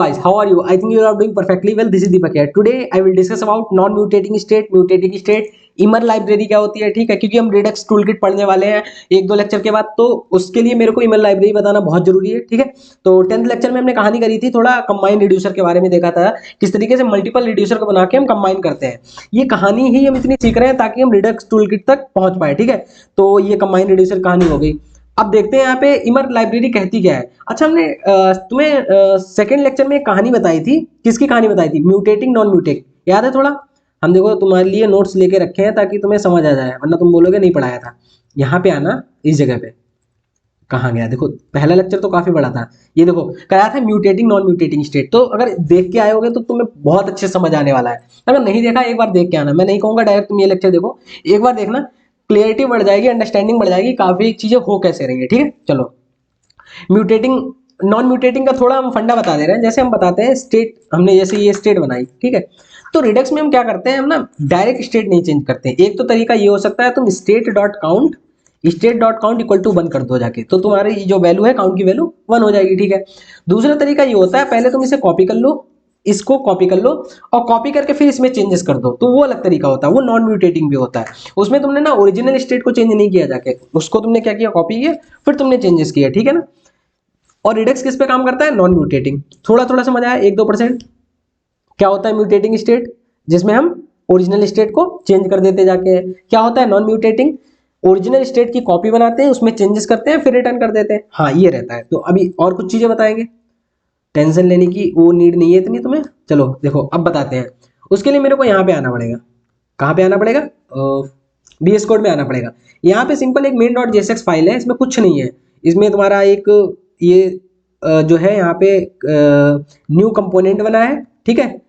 Guys, how are you? I think you are doing perfectly well. This is Deepak here. Today I will discuss about non-mutating state, mutating state, Immer library क्या होती है, ठीक है, क्योंकि हम Redux toolkit पढ़ने वाले हैं एक दो लेक्चर के बाद, तो उसके लिए मेरे को इमर लाइब्रेरी बताना बहुत जरूरी है, ठीक है। तो 10th लेक्चर में हमने कहानी करी थी, थोड़ा कंबाइन रिड्यूसर के बारे में देखा था, किस तरीके से मल्टीपल रिड्यूसर को बना के हम कंबाइन करते हैं। ये कहानी ही हम इतनी सीख रहे हैं ताकि हम रिडक्स टूलकिट तक पहुंच पाए, ठीक है। तो ये कंबाइन रिड्यूसर कहानी हो गई। अब देखते हैं यहाँ पे इमर लाइब्रेरी कहती क्या है। अच्छा, हमने तुम्हें सेकंड लेक्चर में एक कहानी बताई थी, किसकी कहानी बताई थी? म्यूटेटिंग नॉन म्यूटेट, याद है थोड़ा? हम देखो तुम्हारे लिए नोट्स लेके रखे हैं ताकि तुम्हें समझ आ जाए, वरना तुम बोलोगे नहीं पढ़ाया था। यहाँ पे आना, इस जगह पे कहाँ गया, देखो पहला लेक्चर तो काफी बड़ा था। ये देखो कराया था म्यूटेटिंग नॉन म्यूटेटिंग स्टेट, तो अगर देख के आए होगे तो तुम्हें बहुत अच्छे समझ आने वाला है। अगर नहीं देखा एक बार देख के आना, मैं नहीं कहूंगा डायरेक्ट तुम ये लेक्चर देखो, एक बार देखना, क्लियरिटी बढ़ जाएगी, अंडरस्टैंडिंग बढ़ जाएगी, काफी चीजें हो कैसे रही है, ठीक है। चलो, म्यूटेटिंग नॉन म्यूटेटिंग का थोड़ा हम फंडा बता दे रहे हैं। जैसे हम बताते हैं स्टेट, हमने जैसे ये स्टेट बनाई, ठीक है, तो रिडक्स में हम क्या करते हैं, हम ना डायरेक्ट स्टेट नहीं चेंज करते हैं। एक तो तरीका ये हो सकता है, तुम state dot count equal to 1 कर दो जाके, तो तुम्हारी जो वैल्यू है काउंट की वैल्यू 1 हो जाएगी, ठीक है। दूसरा तरीका ये होता है, पहले तुम इसे कॉपी कर लो, इसको कॉपी कर लो और कॉपी करके फिर इसमें चेंजेस कर दो, तो वो अलग तरीका होता है, वो नॉन म्यूटेटिंग भी होता है। उसमें तुमने ना ओरिजिनल स्टेट को चेंज नहीं किया जाके, उसको तुमने क्या किया, कॉपी किया, फिर तुमने चेंजेस किया, ठीक है ना। और रिडक्स किस पे काम करता है? Non mutating. थोड़ा थोड़ा समझ आया? 1-2%। क्या होता है म्यूटेटिंग स्टेट? जिसमें हम ओरिजिनल स्टेट को चेंज कर देते जाके। क्या होता है नॉन म्यूटेटिंग? ओरिजिनल स्टेट की कॉपी बनाते हैं, उसमें चेंजेस करते हैं, फिर रिटर्न कर देते हैं। हाँ, ये रहता है। तो अभी और कुछ चीजें बताएंगे, टेंशन लेने की वो नीड नहीं है इतनी तुम्हें। चलो देखो अब बताते हैं। उसके लिए मेरे को यहाँ पे आना पड़ेगा। कहाँ पे आना पड़ेगा? VS कोड में आना पड़ेगा। यहाँ पे सिंपल एक मेन डॉट जेएसएक्स फाइल है, इसमें कुछ नहीं है। इसमें तुम्हारा एक ये जो है यहाँ पे न्यू कंपोनेंट बना है, ठीक है,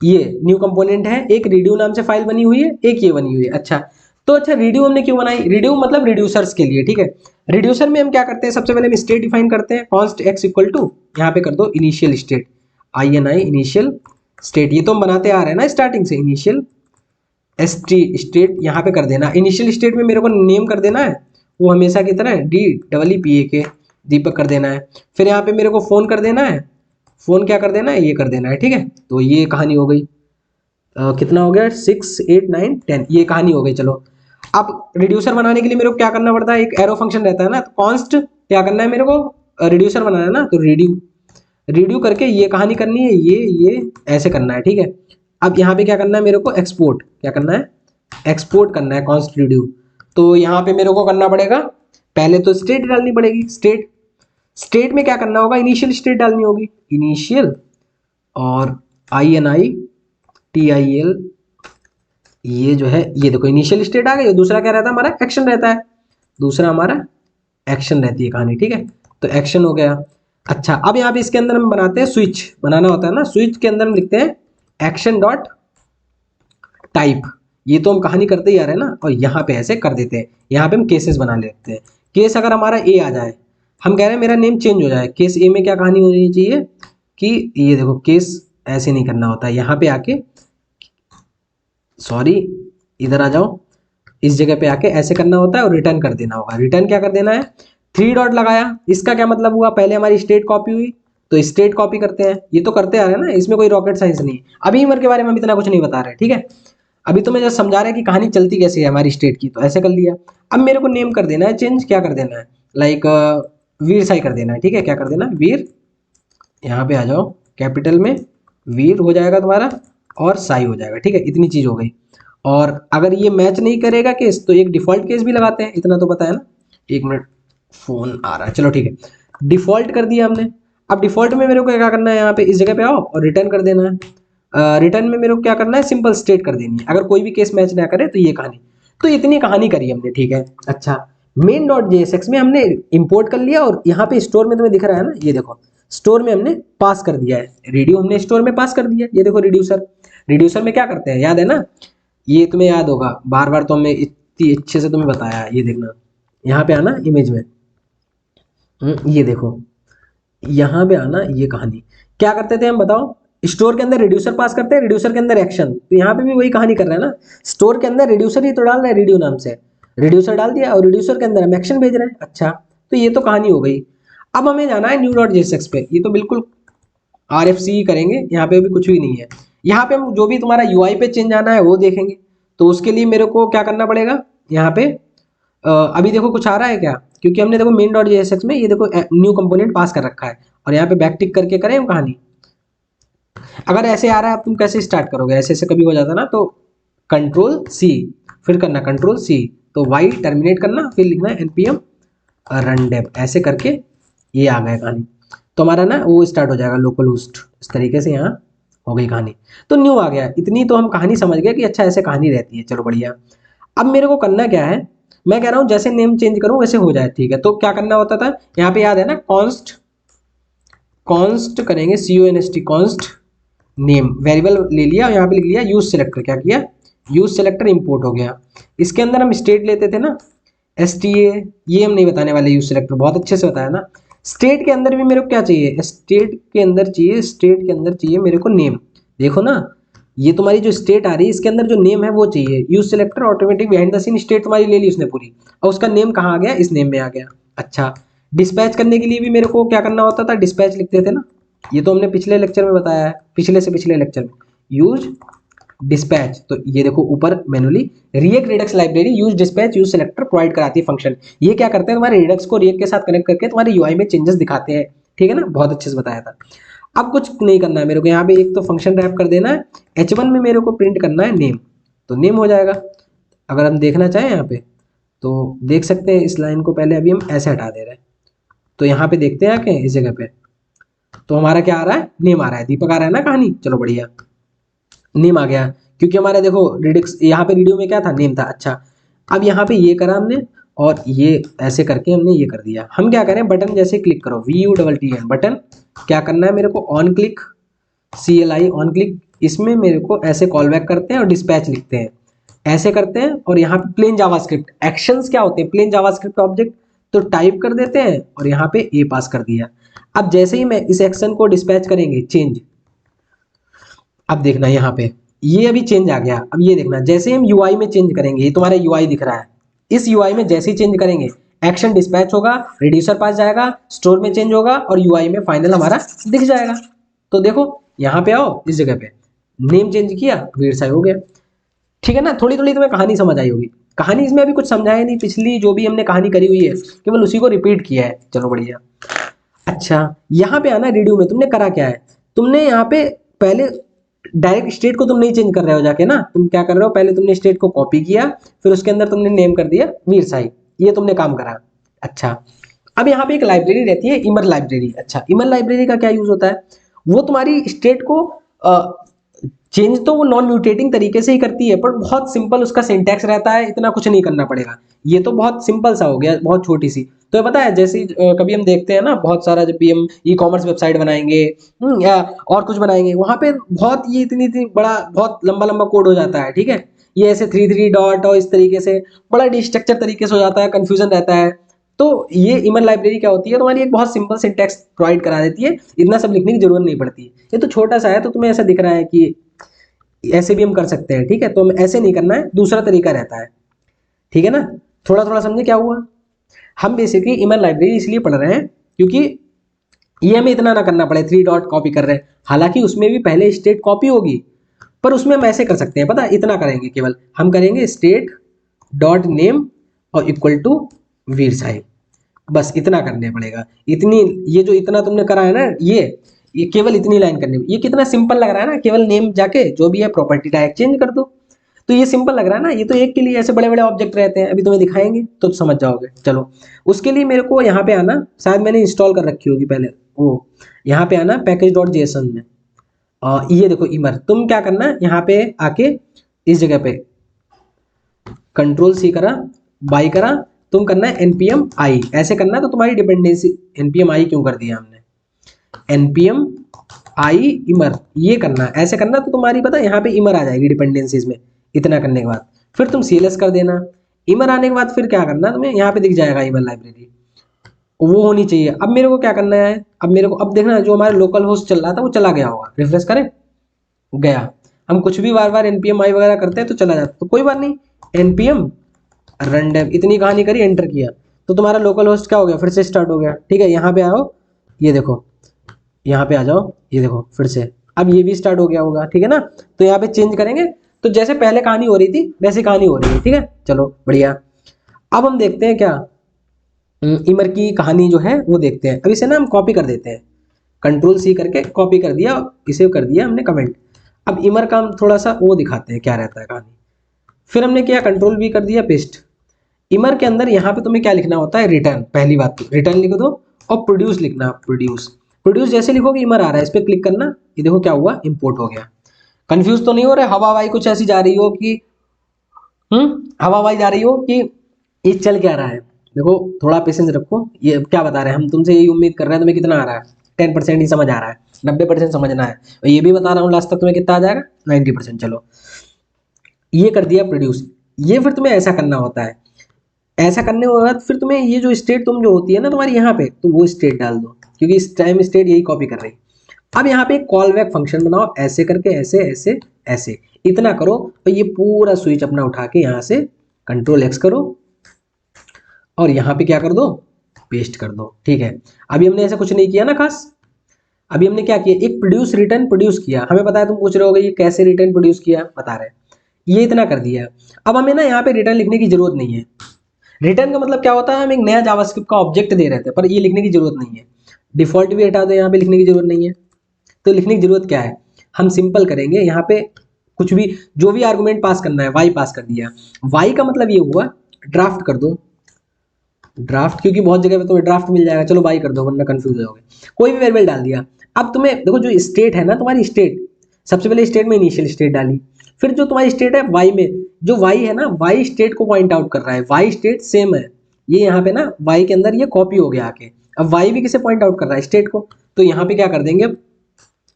ये न्यू कंपोनेंट है। एक रिड्यू नाम से फाइल बनी हुई है, एक ये बनी हुई है। अच्छा, तो अच्छा रिड्यू हमने क्यों बनाई? रिड्यू मतलब रिड्यूसर्स के लिए, ठीक है। रिड्यूसर में हम क्या करते हैं, सबसे पहले हम स्टेट डिफाइन करते हैं, कॉन्स्ट एक्स इक्वल टू, यहाँ पे कर दो initial state, INI initial state. ये तो हम बनाते आ रहे हैं ना स्टार्टिंग से, इनिशियल स्टेट यहाँ पे कर देना। इनिशियल स्टेट में मेरे को नेम कर देना है, वो हमेशा की तरह DEEPAK दीपक कर देना है। फिर यहाँ पे मेरे को फोन कर देना है, फोन क्या कर देना है, ये कर देना है, ठीक है। तो ये कहानी हो गई। कितना हो गया? 6, 8, 9, 10, ये कहानी हो गई। चलो, अब रिड्यूसर बनाने के लिए मेरे को क्या करना पड़ता है? एक एरो फंक्शन रहता है ना, तो कॉन्स्ट क्या करना है मेरे को, रिड्यूसर बनाना है ना, तो रिड्यू करके ये कहानी करनी है, ये ऐसे करना है, ठीक है। अब यहाँ पे क्या करना है मेरे को? एक्सपोर्ट, क्या करना है? एक्सपोर्ट करना है कॉन्स्ट रिड्यू। तो यहाँ पे मेरे को करना पड़ेगा, पहले तो स्टेट डालनी पड़ेगी। स्टेट में क्या करना होगा? इनिशियल स्टेट डालनी होगी, इनिशियल, और INITIL, ये जो है, ये देखो इनिशियल स्टेट आ गई। दूसरा क्या रहता है हमारा? एक्शन रहता है। दूसरा हमारा एक्शन रहती है कहानी, ठीक है। तो एक्शन हो गया। अच्छा, अब यहाँ पे इसके अंदर हम बनाते हैं, स्विच बनाना होता है ना, स्विच के अंदर हम लिखते हैं एक्शन डॉट टाइप। ये तो हम कहानी करते ही आ रहे हैं ना, और यहाँ पे ऐसे कर देते हैं। यहाँ पे हम केसेस बना लेते हैं। केस अगर हमारा ए आ जाए, हम कह रहे हैं मेरा नेम चेंज हो जाए, केस ए में क्या कहानी होनी चाहिए कि ये देखो, केस ऐसे नहीं करना होता है, यहाँ पे आके, सॉरी, इधर आ जाओ, इस जगह पे आके ऐसे करना होता है और रिटर्न कर देना होगा। रिटर्न क्या कर देना है? 3 डॉट लगाया, इसका क्या मतलब हुआ? पहले हमारी स्टेट कॉपी हुई, तो स्टेट कॉपी करते हैं, ये तो करते आ रहे हैं ना, इसमें कोई रॉकेट साइंस नहीं। अभी इमर के बारे में हम इतना कुछ नहीं बता रहे, ठीक है। अभी तो मैं जस्ट समझा रहा है कि कहानी चलती कैसे है हमारी स्टेट की, तो ऐसे कर लिया। अब मेरे को नेम कर देना है चेंज, क्या कर देना है? लाइक वीर साई कर देना है, ठीक है। क्या कर देना है? वीर, यहाँ पे आ जाओ, कैपिटल में वीर हो जाएगा तुम्हारा, और साई हो जाएगा, ठीक है। इतनी चीज हो गई। और अगर ये मैच नहीं करेगा केस, तो एक डिफॉल्ट केस भी लगाते हैं, इतना तो पता है ना। 1 मिनट, फोन आ रहा है, चलो ठीक है। डिफॉल्ट कर दिया हमने। अब डिफॉल्ट में मेरे को क्या करना है? यहाँ पे इस जगह पे आओ और रिटर्न कर देना है। रिटर्न में मेरे को क्या करना है? सिंपल स्टेट कर देनी है, अगर कोई भी केस मैच ना करे तो ये कहानी। तो इतनी कहानी करी हमने, ठीक है। अच्छा, मेन डॉट जेएसएक्स में हमने इंपोर्ट कर लिया, और यहाँ पे स्टोर में तुम्हें दिख रहा है ना, ये देखो स्टोर में हमने पास कर दिया है, रेडियो हमने स्टोर में पास कर दिया। ये देखो रिड्यूसर, रिड्यूसर में क्या करते हैं याद है ना, ये तुम्हें याद होगा, बार बार तो हमने इतनी अच्छे से तुम्हें बताया है। ये देखना, यहाँ पे आना इमेज में, ये देखो, यहाँ पे आना, ये कहानी क्या करते थे हम, बताओ। स्टोर के अंदर रिड्यूसर पास करते हैं, रिड्यूसर के अंदर एक्शन, तो यहाँ पे भी वही कहानी कर रहे हैं ना। स्टोर के अंदर रिड्यूसर ही तो डाल रहे हैं, रिड्यू नाम से रिड्यूसर डाल दिया, और रिड्यूसर के अंदर हम एक्शन भेज रहे हैं। अच्छा, तो ये तो कहानी हो गई। अब हमें जाना है न्यू डॉट जेएसएक्स पे, ये तो बिल्कुल RFC करेंगे, यहाँ पे भी कुछ भी नहीं है। यहाँ पे हम जो भी तुम्हारा UI पे चेंज आना है वो देखेंगे। तो उसके लिए मेरे को क्या करना पड़ेगा, यहाँ पे अभी देखो कुछ आ रहा है क्या, क्योंकि हमने देखो main.jsx में ये देखो न्यू कंपोनेंट पास कर रखा है, और यहाँ पे बैक टिक करके करें हम कहानी। अगर ऐसे आ रहा है, अब तुम कैसे स्टार्ट करोगे, ऐसे ऐसे कभी हो जाता ना, तो Ctrl+C, फिर करना Ctrl+C, तो वाई टर्मिनेट करना, फिर लिखना npm रन डेव, ऐसे करके ये आ गया कहानी। तो हमारा ना वो स्टार्ट हो जाएगा लोकल होस्ट, इस तरीके से यहाँ हो गई कहानी। तो न्यू आ गया, इतनी तो हम कहानी समझ गए कि अच्छा ऐसे कहानी रहती है, चलो बढ़िया। अब मेरे को करना क्या है, मैं कह रहा हूँ जैसे नेम चेंज करूँ वैसे हो जाए, ठीक है। तो क्या करना होता था, यहाँ पे याद है ना, कॉन्स्ट करेंगे, CONST कॉन्स्ट नेम, वेरिएबल ले लिया और यहाँ पे लिख लिया यूज सेलेक्टर, क्या किया, यूज सेलेक्टर इंपोर्ट हो गया। इसके अंदर हम स्टेट लेते थे ना, STA, ये हम नहीं बताने वाले, यूज सेलेक्टर बहुत अच्छे से बताया ना। स्टेट के अंदर भी मेरे को क्या चाहिए, स्टेट के अंदर चाहिए मेरे को नेम। देखो ना, ये तुम्हारी जो स्टेट आ रही है इसके अंदर जो नेम है वो चाहिए। Use selector automatic behind the scene state तुम्हारी ले ली उसने पूरी, और उसका नेम कहाँ आ गया, इस नेम में आ गया। अच्छा, डिस्पैच करने के लिए भी मेरे को क्या करना होता था, डिस्पैच लिखते थे ना, ये तो हमने पिछले लेक्चर में बताया है, पिछले से पिछले लेक्चर में, यूज डिस्पैच। तो ये देखो ऊपर manually react Redux library use dispatch use selector provide कराती है फंक्शन। ये क्या करते हैं, तुम्हारे रिडक्स को रिएक्ट के साथ कनेक्ट करके तुम्हारे UI में चेंजेस दिखाते हैं, ठीक है ना, बहुत अच्छे से बताया था। अब कुछ नहीं करना है मेरे को, यहाँ पे एक तो फंक्शन रैप कर देना है, H1 में मेरे को प्रिंट करना है नेम, तो नेम हो जाएगा। अगर हम देखना चाहें यहाँ पे तो देख सकते हैं, इस लाइन को पहले अभी हम ऐसे हटा दे रहे हैं, तो यहाँ पे देखते हैं आके इस जगह पे, तो हमारा क्या आ रहा है, नेम आ रहा है, दीपक आ रहा है ना कहानी, चलो बढ़िया, नेम आ गया। क्योंकि हमारा देखो रिडिक्स यहाँ पे रेडियो में क्या था, नेम था। अच्छा, अब यहाँ पे ये करा हमने, और ये ऐसे करके हमने ये कर दिया। हम क्या करें, बटन जैसे क्लिक करो, VUTTN बटन, क्या करना है मेरे को, on click, CLI on click, इसमें मेरे को ऐसे कॉल बैक करते हैं और डिस्पैच लिखते हैं, ऐसे करते हैं। और यहाँ पे प्लेन जावास्क्रिप्ट एक्शंस क्या होते हैं, प्लेन जावास्क्रिप्ट ऑब्जेक्ट, तो टाइप कर देते हैं और यहाँ पे ए पास कर दिया। अब जैसे ही मैं इस एक्शन को डिस्पैच करेंगे चेंज, अब देखना यहाँ पे ये अभी चेंज आ गया। अब ये देखना, जैसे हम UI में चेंज करेंगे, ये तुम्हारा UI दिख रहा है, इस UI में जैसे ही चेंज करेंगे एक्शन डिस्पैच होगा, रिड्यूसर पास जाएगा, स्टोर में चेंज होगा, और UI में फाइनल हमारा दिख जाएगा। तो देखो यहाँ पे आओ, इस जगह पे नेम चेंज किया, वीरसाई हो गया, ठीक है ना। थोड़ी थोड़ी तुम्हें कहानी समझ आई होगी। कहानी इसमें अभी कुछ समझाया नहीं, पिछली जो भी हमने कहानी करी हुई है केवल उसी को रिपीट किया है, चलो बढ़िया। अच्छा, यहाँ पे आना, रेडियो में तुमने करा क्या है, तुमने यहाँ पे पहले डायरेक्ट स्टेट को तुम नहीं चेंज कर रहे हो जाके ना, तुम क्या कर रहे हो, पहले तुमने स्टेट को कॉपी किया, फिर उसके अंदर तुमने नेम कर दिया वीरसाई, ये तुमने काम करा। अच्छा, अब यहाँ पे एक लाइब्रेरी रहती है इमर लाइब्रेरी। अच्छा, इमर लाइब्रेरी का क्या यूज होता है, वो तुम्हारी स्टेट को चेंज तो वो नॉन म्यूटेटिंग तरीके से ही करती है, पर बहुत सिंपल उसका सिंटैक्स रहता है, इतना कुछ नहीं करना पड़ेगा। ये तो बहुत सिंपल सा हो गया, बहुत छोटी सी। तो ये पता है, जैसे कभी हम देखते हैं ना, बहुत सारा जब भी हम E-कॉमर्स वेबसाइट बनाएंगे या और कुछ बनाएंगे, वहां पे बहुत ये इतनी इतनी बड़ा बहुत लंबा लंबा कोड हो जाता है, ठीक है, ये ऐसे 3 डॉट और इस तरीके से बड़ा डिस्ट्रक्चर तरीके से हो जाता है, कंफ्यूजन रहता है। तो ये इमर लाइब्रेरी क्या होती है, तुम्हारी एक बहुत सिंपल सिंटैक्स प्रोवाइड करा देती है, इतना सब लिखने की जरूरत नहीं पड़ती। ये तो छोटा सा है, तो तुम्हें ऐसा दिख रहा है कि ऐसे भी हम कर सकते हैं, ठीक है। तो ऐसे नहीं करना है, दूसरा तरीका रहता है, ठीक है ना। थोड़ा थोड़ा समझे क्या हुआ। हम बेसिकली इमर लाइब्रेरी इसलिए पढ़ रहे हैं क्योंकि ये हमें इतना ना करना पड़े, 3 डॉट कॉपी कर रहे हैं, हालांकि उसमें भी पहले स्टेट कॉपी होगी, पर उसमें हम ऐसे कर सकते हैं, पता इतना करेंगे, केवल हम करेंगे स्टेट डॉट नेम और इक्वल टू वीरसाई, बस इतना करने पड़ेगा। इतनी, ये जो इतना तुमने करा है ना, ये केवल इतनी लाइन करनी, ये कितना सिंपल लग रहा है ना, केवल नेम जाके जो भी है प्रॉपर्टी टैग चेंज कर दो, तो ये सिंपल लग रहा है ना। ये तो एक के लिए ऐसे बड़े बड़े ऑब्जेक्ट रहते हैं, अभी तुम्हें दिखाएंगे तो समझ जाओगे। चलो, उसके लिए मेरे को यहाँ पे आना, शायद मैंने इंस्टॉल कर रखी होगी पहले, वो यहाँ पे आना पैकेज डॉट जेसन में, और ये देखो इमर, तुम क्या करना, यहाँ पे आके इस जगह पे Ctrl+C करा, बाई करा, तुम करना है npm i, ऐसे करना है। तो तुम्हारी डिपेंडेंसी, npm i क्यों कर दिया हमने, npm i इमर, ये करना है, ऐसे करना, तो तुम्हारी पता यहाँ पे इमर आ जाएगी डिपेंडेंसीज में। इतना करने के बाद फिर तुम CLS कर देना, इमर आने के बाद फिर क्या करना, तुम्हें यहाँ पे दिख जाएगा इमर लाइब्रेरी, वो होनी चाहिए। अब मेरे को क्या करना है, अब मेरे को, अब देखना जो हमारा लोकल होस्ट चल रहा था वो चला गया होगा, रिफ्रेश करें, गया। हम कुछ भी बार बार npm i वगैरह करते हैं तो चला जाता, तो कोई बात नहीं, npm रन डेव, इतनी कहानी करी, एंटर किया, तो तुम्हारा लोकल होस्ट क्या हो गया, फिर से स्टार्ट हो गया, ठीक है। यहाँ पे आओ, ये देखो यहाँ पे आ जाओ, ये देखो फिर से अब ये भी स्टार्ट हो गया होगा, ठीक है ना। तो यहाँ पे चेंज करेंगे, तो जैसे पहले कहानी हो रही थी वैसी कहानी हो रही है, ठीक है। चलो बढ़िया। अब हम देखते हैं क्या, इमर की कहानी जो है वो देखते हैं। अब इसे ना हम कॉपी कर देते हैं, कंट्रोल सी करके कॉपी कर दिया, इसे कर दिया हमने कमेंट। अब इमर का हम थोड़ा सा वो दिखाते हैं क्या रहता है कहानी। फिर हमने किया कंट्रोल वी कर दिया पेस्ट। इमर के अंदर यहाँ पे तुम्हें क्या लिखना होता है, रिटर्न। पहली बात तो रिटर्न लिख दो, और प्रोड्यूस लिखना, प्रोड्यूस। प्रोड्यूस जैसे लिखोगे इमर आ रहा है, इस पर क्लिक करना, ये देखो क्या हुआ, इंपोर्ट हो गया। कंफ्यूज तो नहीं हो रहा है, हवा हवाई कुछ ऐसी जा रही हो कि हवा हवाई जा रही हो कि ये चल क्या रहा है। देखो थोड़ा पेशेंस रखो, ये क्या बता रहे हैं हम तुमसे, यही उम्मीद कर रहे हैं। तुम्हें कितना आ रहा है, 10% ही समझ आ रहा है, 90% समझना है। और ये भी बता रहा हूँ लास्ट तक तुम्हें कितना आ जाएगा, 90%। चलो ये कर दिया प्रोड्यूस। ये फिर तुम्हें ऐसा करना होता है, ऐसा करने के बाद फिर तुम्हें ये जो स्टेट तुम जो होती है ना तुम्हारी यहाँ पे, तो वो स्टेट डाल दो, क्योंकि इस टाइम स्टेट यही कॉपी कर रही है। अब यहाँ पे एक कॉल बैक फंक्शन बनाओ, ऐसे करके, ऐसे ऐसे ऐसे, इतना करो। और ये पूरा स्विच अपना उठा के यहाँ से कंट्रोल एक्स करो, और यहाँ पे क्या कर दो, पेस्ट कर दो, ठीक है। अभी हमने ऐसा कुछ नहीं किया ना खास। अभी हमने क्या किया, एक प्रोड्यूस रिटर्न प्रोड्यूस किया, हमें पता है, तुम पूछ रहे होगे ये कैसे रिटर्न प्रोड्यूस किया, बता रहे हैं। ये इतना कर दिया। अब हमें ना यहाँ पे रिटर्न लिखने की जरूरत नहीं है। रिटर्न का मतलब क्या होता है, हम एक नया जावास्क्रिप्ट का ऑब्जेक्ट दे रहे थे, पर ये लिखने की जरूरत नहीं है। डिफॉल्ट भी हटा दो, यहाँ पे लिखने की जरूरत नहीं है। तो लिखने की जरूरत क्या है, हम सिंपल करेंगे। यहाँ पे कुछ भी, जो भी आर्गुमेंट पास करना है, वाई पास कर दिया। वाई का मतलब ये हुआ, ड्राफ्ट कर दो, ड्राफ्ट, क्योंकि बहुत जगह पे तुम्हें ड्राफ्ट मिल जाएगा, चलो वाई कर दो वरना कंफ्यूज हो गए। कोई भी वेरिएबल डाल दिया। अब तुम्हें देखो जो स्टेट है ना तुम्हारी, स्टेट सबसे पहले स्टेट में इनिशियल स्टेट डाली, फिर जो तुम्हारी स्टेट है वाई में, जो वाई है ना, वाई स्टेट को पॉइंट आउट कर रहा है, वाई स्टेट सेम है। ये यहाँ पे ना वाई के अंदर ये कॉपी हो गया आके। अब वाई भी किसे पॉइंट आउट कर रहा है, स्टेट को। तो यहाँ पे क्या कर देंगे,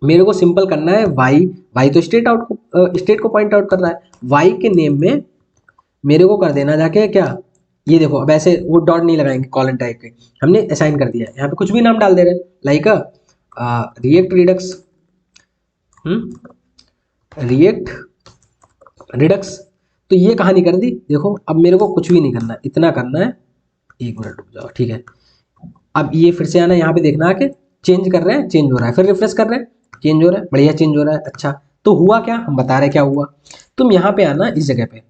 मेरे को सिंपल करना है वाई, वाई तो स्टेट को पॉइंट आउट कर रहा है। वाई के नेम में मेरे को कर देना जाके क्या, ये देखो अब ऐसे वो डॉट नहीं लगाएंगे, कॉलन टाइप के हमने असाइन कर दिया। यहाँ पे कुछ भी नाम डाल दे रहे हैं, like react Redux, react Redux. तो ये कहानी कर दी। देखो अब मेरे को कुछ भी नहीं करना, इतना करना है। एक मिनट रुक जाओ, ठीक है। अब ये फिर से आना, यहाँ पे देखना आके चेंज कर रहे हैं, चेंज हो रहा है, फिर रिफ्रेश कर रहे हैं, चेंज हो रहा है, बढ़िया चेंज हो रहा है। अच्छा तो हुआ क्या, हम बता रहे क्या हुआ। तुम यहाँ पे आना इस जगह पे,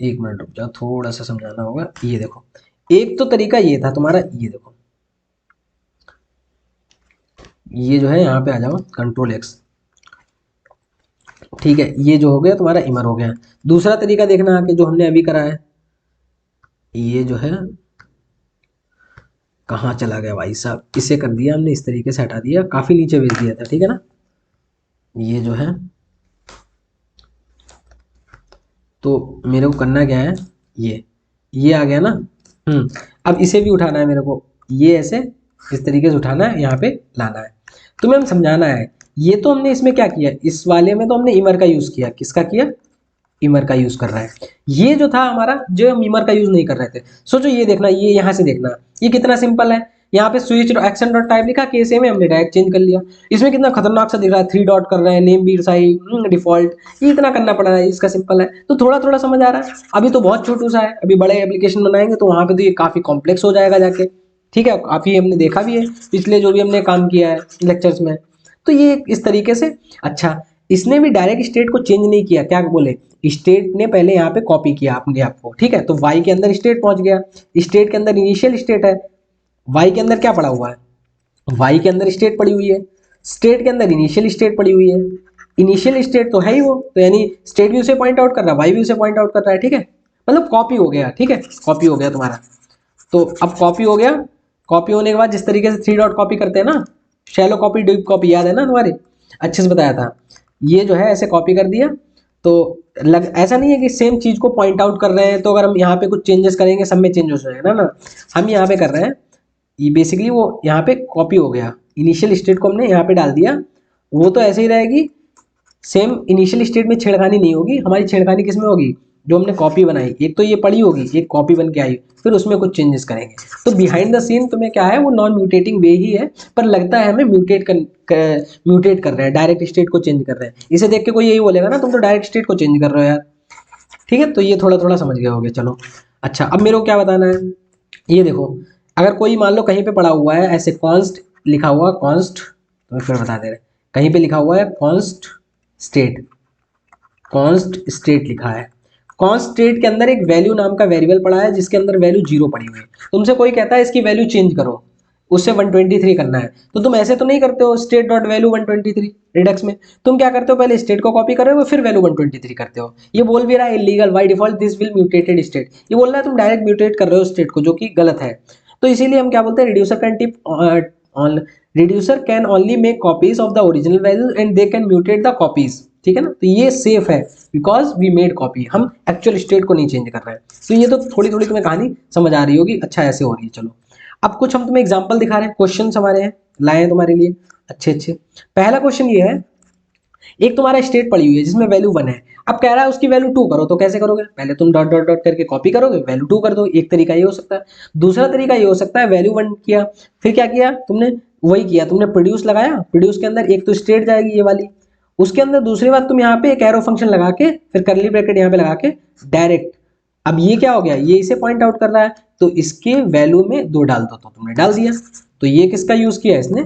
एक मिनट रुक जाओ, थोड़ा सा समझाना होगा। ये देखो एक तो तरीका ये था तुम्हारा, ये देखो ये जो है, यहाँ पे आ जाओ कंट्रोल एक्स, ठीक है। ये जो हो गया तुम्हारा इमर हो गया। दूसरा तरीका देखना आके जो हमने अभी करा है, ये जो है कहाँ चला गया भाई साहब, इसे कर दिया हमने इस तरीके से, हटा दिया, काफी नीचे भेज दिया था, ठीक है ना। ये जो है, तो मेरे को करना क्या है, ये आ गया ना। अब इसे भी उठाना है मेरे को, ये ऐसे इस तरीके से उठाना है, यहाँ पे लाना है। तुम्हें हम समझाना है। ये तो हमने इसमें क्या किया, इस वाले में तो हमने इमर का यूज किया, किसका किया, इमर का यूज कर रहा है। ये जो था हमारा, जो हम इमर का यूज नहीं कर रहे थे। सोचो ये देखना, ये यहाँ से देखना, ये कितना सिंपल है। यहाँ पे स्विच एक्शन डॉट टाइप लिखा, केस में हमने डायरेक्ट चेंज कर लिया। इसमें कितना खतरनाक सा दिख रहा है, 3 डॉट कर रहे हैं, नेम भी सही, डिफॉल्ट, ये इतना करना पड़ रहा है, इसका सिंपल है। तो थोड़ा थोड़ा समझ आ रहा है। अभी तो बहुत छोटू सा है, अभी बड़े एप्लीकेशन बनाएंगे तो वहां पे तो ये काफी कॉम्प्लेक्स हो जाएगा जाके, ठीक है। काफी हमने देखा भी है पिछले जो भी हमने काम किया है लेक्चर्स में। तो ये इस तरीके से। अच्छा इसने भी डायरेक्ट स्टेट को चेंज नहीं किया, क्या बोले, स्टेट ने पहले यहाँ पे कॉपी किया अपने आप को, ठीक है। तो वाई के अंदर स्टेट पहुंच गया, स्टेट के अंदर इनिशियल स्टेट है, वाई के अंदर क्या पड़ा हुआ है, वाई के अंदर स्टेट पड़ी हुई है, स्टेट के अंदर इनिशियल स्टेट पड़ी हुई है। इनिशियल स्टेट तो है ही वो, तो यानी स्टेट भी उसे पॉइंट आउट कर रहा है, वाई भी उसे पॉइंट आउट कर रहा है, ठीक है। मतलब कॉपी हो गया, ठीक है, कॉपी हो गया तुम्हारा। तो अब कॉपी हो गया, कॉपी होने के बाद जिस तरीके से 3 डॉट कॉपी करते हैं ना, शैलो कॉपी डीप कॉपी, याद है ना तुम्हारे, अच्छे से बताया था। ये जो है ऐसे कॉपी कर दिया। तो ऐसा नहीं है कि सेम चीज को पॉइंट आउट कर रहे हैं, तो अगर हम यहाँ पे कुछ चेंजेस करेंगे सब में चेंज हो जाएगा ना, हम यहाँ पे कर रहे हैं, ये बेसिकली वो यहाँ पे कॉपी हो गया, इनिशियल स्टेट को हमने यहाँ पे डाल दिया। वो तो ऐसे ही रहेगी, सेम इनिशियल स्टेट में छेड़खानी नहीं होगी, हमारी छेड़खानी किस में होगी, जो हमने कॉपी बनाई, एक तो ये पड़ी होगी, एक कॉपी बन के आई, फिर उसमें कुछ चेंजेस करेंगे। तो बिहाइंड द सीन तुम्हें क्या है, वो नॉन म्यूटेटिंग वे ही है, पर लगता है हमें म्यूटेट कर रहे हैं, डायरेक्ट स्टेट को चेंज कर रहे हैं। इसे देख के कोई यही बोलेगा ना, तुम तो डायरेक्ट स्टेट को चेंज कर रहे हो यार, ठीक है। तो ये थोड़ा थोड़ा समझ गए होगे, चलो। अच्छा अब मेरे को क्या बताना है, ये देखो, अगर कोई मान लो कहीं पे पड़ा हुआ है ऐसे कॉन्स्ट लिखा हुआ, कॉन्स्ट, तो फिर बता दे रहे, कहीं पे लिखा हुआ है कॉन्स्ट स्टेट, कॉन्स्ट स्टेट लिखा है। कॉन्स्ट स्टेट के अंदर एक वैल्यू नाम का वेरिएबल पड़ा है जिसके अंदर वैल्यू 0 पड़ी हुई है। तुमसे कोई कहता है इसकी वैल्यू चेंज करो, उससे 123 करना है, तो तुम ऐसे तो नहीं करते हो स्टेट डॉट वैल्यू 123 रिडक्स में। तुम क्या करते हो, पहले स्टेट को कॉपी करोगे फिर वैल्यू 123 करते हो। ये बोल भी रहा है illegal, by default this will mutated state, ये बोल रहा है तुम डायरेक्ट म्यूटेट कर रहे हो स्टेट को, जो कि गलत है। तो इसीलिए हम क्या बोलते हैं, reducer can tip on, reducer can only make copies of the original value and they can mutate the copies, ठीक है ना। तो ये सेफ है बिकॉज वी मेड कॉपी, हम एक्चुअल स्टेट को नहीं चेंज कर रहे हैं। तो ये तो थोड़ी थोड़ी तुम्हें कहानी समझ आ रही होगी, अच्छा ऐसे हो रही है। चलो अब कुछ हम तुम्हें एग्जांपल दिखा रहे हैं, क्वेश्चन हमारे हैं लाए हैं तुम्हारे लिए अच्छे अच्छे। पहला क्वेश्चन ये है, एक तुम्हारा स्टेट पड़ी हुई है जिसमें वैल्यू 1 है, अब कह रहा है उसकी वैल्यू 2 करो, तो कैसे करोगे, पहले तुम डॉट डॉट डॉट करके कॉपी करोगे, वैल्यू 2 कर दो, एक तरीका ये हो सकता है। दूसरा तरीका ये हो सकता है वैल्यू 1 किया, फिर क्या किया तुमने, वही किया तुमने, प्रोड्यूस लगाया, प्रोड्यूस के अंदर एक तो स्टेट जाएगी ये वाली, उसके अंदर दूसरी बात तुम यहाँ पे एक एरो फंक्शन लगा के फिर करली ब्रैकेट यहाँ पे लगा के डायरेक्ट, अब ये क्या हो गया, ये इसे पॉइंट आउट कर रहा है तो इसके वैल्यू में 2 डाल दो, तो तुमने डाल दिया। तो ये किसका यूज किया इसने,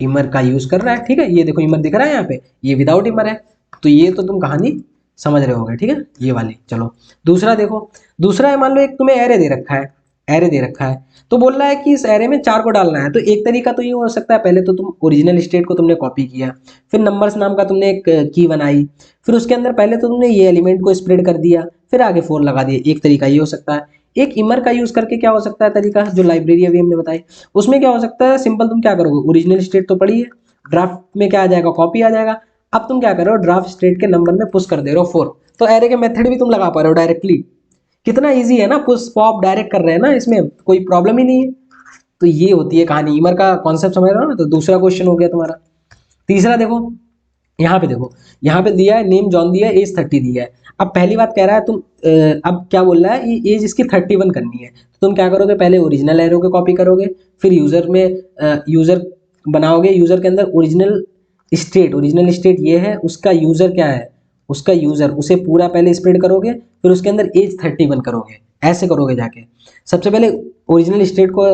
इमर का यूज कर रहा है, ठीक है। ये देखो इमर दिख रहा है यहाँ पे, ये विदाउट इमर है, तो ये तो तुम कहानी समझ रहे होगे, ठीक है ये वाली। चलो दूसरा देखो, दूसरा है मान लो एक तुम्हें एरे दे रखा है, एरे दे रखा है, तो बोल रहा है कि इस एरे में 4 को डालना है। तो एक तरीका तो ये हो सकता है, पहले तो तुम ओरिजिनल स्टेट को तुमने कॉपी किया, फिर नंबर्स नाम का तुमने एक की बनाई, फिर उसके अंदर पहले तो तुमने ये एलिमेंट को स्प्रेड कर दिया, फिर आगे 4 लगा दिया, एक तरीका ये हो सकता है। एक इमर का यूज करके क्या हो सकता है तरीका, जो लाइब्रेरी अभी हमने बताई, उसमें क्या हो सकता है, सिंपल तुम क्या करोगे, ओरिजिनल स्टेट तो पड़ी है, ड्राफ्ट में क्या आ जाएगा, कॉपी आ जाएगा। अब तुम क्या कर रहे हो, ड्राफ्ट स्टेट के नंबर में पुश कर दे रहे हो 4, तो एरे के मेथड भी तुम लगा पा रहे हो डायरेक्टली, कितना इजी है ना, पुश पॉप डायरेक्ट कर रहे हैं ना, इसमें कोई प्रॉब्लम ही नहीं है। तो ये होती है कहानी, इमर का कॉन्सेप्ट समझ रहे हो ना। तो दूसरा क्वेश्चन हो गया तुम्हारा। तीसरा देखो, यहाँ पे देखो, यहाँ पे दिया है नेम जॉन, दिया है एज 30 दिया है। अब पहली बात कह रहा है तुम अब क्या बोल रहा है, ये एज इसकी 31 करनी है, तो तुम क्या करोगे, पहले ओरिजिनल एरो को कॉपी करोगे, फिर यूजर में यूजर बनाओगे, यूजर के अंदर ओरिजिनल स्टेट, ओरिजिनल स्टेट ये है, उसका यूजर क्या है, उसका यूजर, उसे पूरा पहले स्प्रेड करोगे, फिर उसके अंदर एज 31 करोगे, ऐसे करोगे जाके। सबसे पहले ओरिजिनल स्टेट को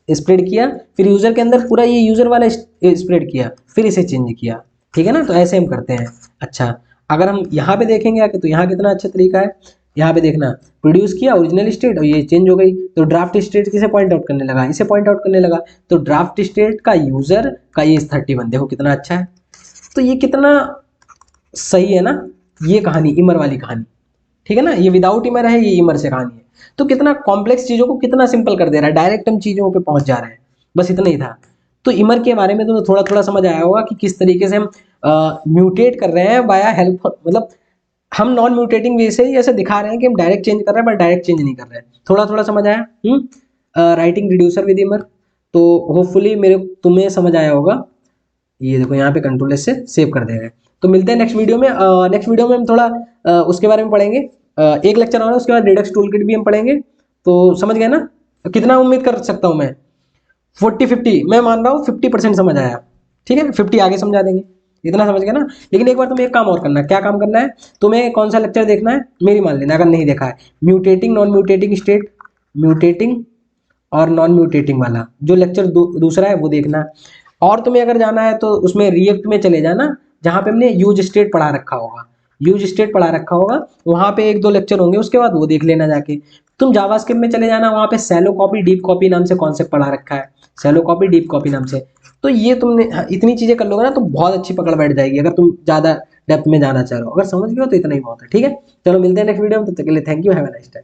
स्प्रेड किया, फिर यूजर के अंदर पूरा ये यूजर वाला स्प्रेड किया, फिर इसे चेंज किया, ठीक है ना। तो ऐसे हम करते हैं। अच्छा अगर हम यहाँ पे देखेंगे आके, तो यहाँ कितना अच्छा तरीका है, यहाँ पे देखना, प्रोड्यूस किया ओरिजिनल स्टेट और ये चेंज हो गई, तो ड्राफ्ट स्टेट किसे पॉइंट आउट करने लगा, इसे पॉइंट आउट करने लगा, तो ड्राफ्ट स्टेट का यूजर का ये 31, देखो कितना अच्छा है। तो ये कितना सही है ना, ये कहानी इमर वाली कहानी, ठीक है ना। ये विदाउट इमर है, ये इमर से कहानी है। तो कितना कॉम्प्लेक्स चीजों को कितना सिंपल कर दे रहा है, डायरेक्ट हम चीजों पे पहुंच जा रहे हैं, बस इतना ही था। तो इमर के बारे में तो थोड़ा थोड़ा समझ आया होगा कि किस तरीके से हम म्यूटेट कर रहे हैं बाया हेल्प, मतलब हम नॉन म्यूटेटिंग वे से ही ऐसे दिखा रहे हैं कि हम डायरेक्ट चेंज कर रहे हैं, बट डायरेक्ट चेंज नहीं कर रहे हैं। थोड़ा थोड़ा समझ आया। राइटिंग रिड्यूसर विद इमर, तो होपफुली मेरे तुम्हें समझ आया होगा। ये देखो यहाँ पे कंट्रोल एस से सेव कर देंगे। तो मिलते हैं नेक्स्ट वीडियो में। नेक्स्ट वीडियो में हम थोड़ा उसके बारे में पढ़ेंगे, एक लेक्चर और है, उसके बाद रिडक्स टूल किट भी हम पढ़ेंगे। तो समझ गए ना, कितना उम्मीद कर सकता हूँ मैं, 40-50 मैं मान रहा हूँ, 50% समझ आया, ठीक है, 50 आगे समझा देंगे, इतना समझ गया ना। लेकिन एक बार तुम्हें एक काम और करना है, क्या काम करना है, तुम्हें कौन सा लेक्चर देखना है, मेरी मान लेना अगर नहीं देखा है, mutating non mutating state, mutating और नॉन म्यूटेटिंग वाला जो लेक्चर दूसरा है वो देखना। और तुम्हें अगर जाना है तो उसमें रिएक्ट में चले जाना, जहाँ पे हमने यूज स्टेट पढ़ा रखा होगा, यूज स्टेट पढ़ा रखा होगा, वहाँ पे 1-2 लेक्चर होंगे, उसके बाद वो देख लेना जाके। तुम जावास्क्रिप्ट में चले जाना, वहाँ पे सैलो कॉपी डीप कॉपी नाम से कॉन्सेप्ट पढ़ा रखा है, सैलो कॉपी डीप कॉपी नाम से। तो ये तुमने इतनी चीजें कर लोगे ना तो बहुत अच्छी पकड़ बैठ जाएगी, अगर तुम ज्यादा डेप्थ में जाना चाह रहे हो। अगर समझ गए हो तो इतना ही बहुत है, ठीक है। चलो मिलते हैं नेक्स्ट वीडियो में, तब तक के लिए thank you, have a nice day.